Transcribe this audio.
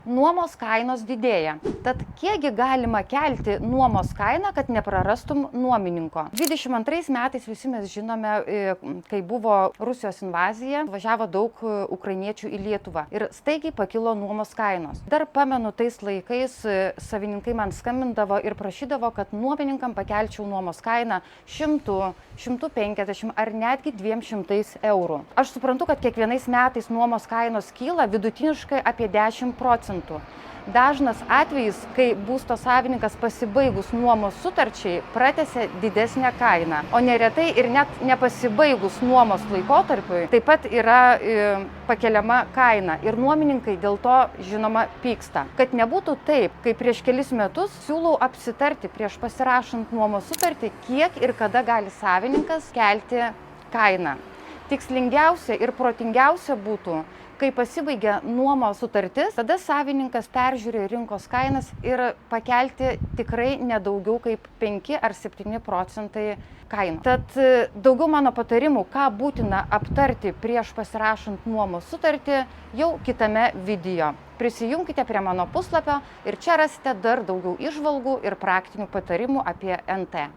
Nuomos kainos didėja. Tad kiekgi galima kelti nuomos kainą, kad neprarastum nuomininko? 22 metais visi mes žinome, kai buvo Rusijos invazija, važiavo daug ukrainiečių į Lietuvą ir staigiai pakilo nuomos kainos. Dar pamenu, tais laikais savininkai man skambindavo ir prašydavo, kad nuomininkam pakelčiau nuomos kainą 100, 150 ar netgi 200 eurų. Aš suprantu, kad kiekvienais metais nuomos kainos kyla vidutiniškai apie 10%. Dažnas atvejis, kai būsto savininkas pasibaigus nuomos sutarčiai pratęsia didesnę kainą, o neretai ir net nepasibaigus nuomos laikotarpiui taip pat yra pakeliama kaina ir nuomininkai dėl to, žinoma, pyksta. Kad nebūtų taip, kaip prieš kelis metus, siūlau apsitarti prieš pasirašant nuomos sutartį, kiek ir kada gali savininkas kelti kainą. Tikslingiausia ir protingiausia būtų, kai pasibaigia nuomos sutartis, tada savininkas peržiūri rinkos kainas ir pakelti tikrai nedaugiau kaip 5 ar 7% kainų. Tad daugiau mano patarimų, ką būtina aptarti prieš pasirašant nuomos sutartį, jau kitame video. Prisijunkite prie mano puslapio ir čia rasite dar daugiau įžvalgų ir praktinių patarimų apie NT.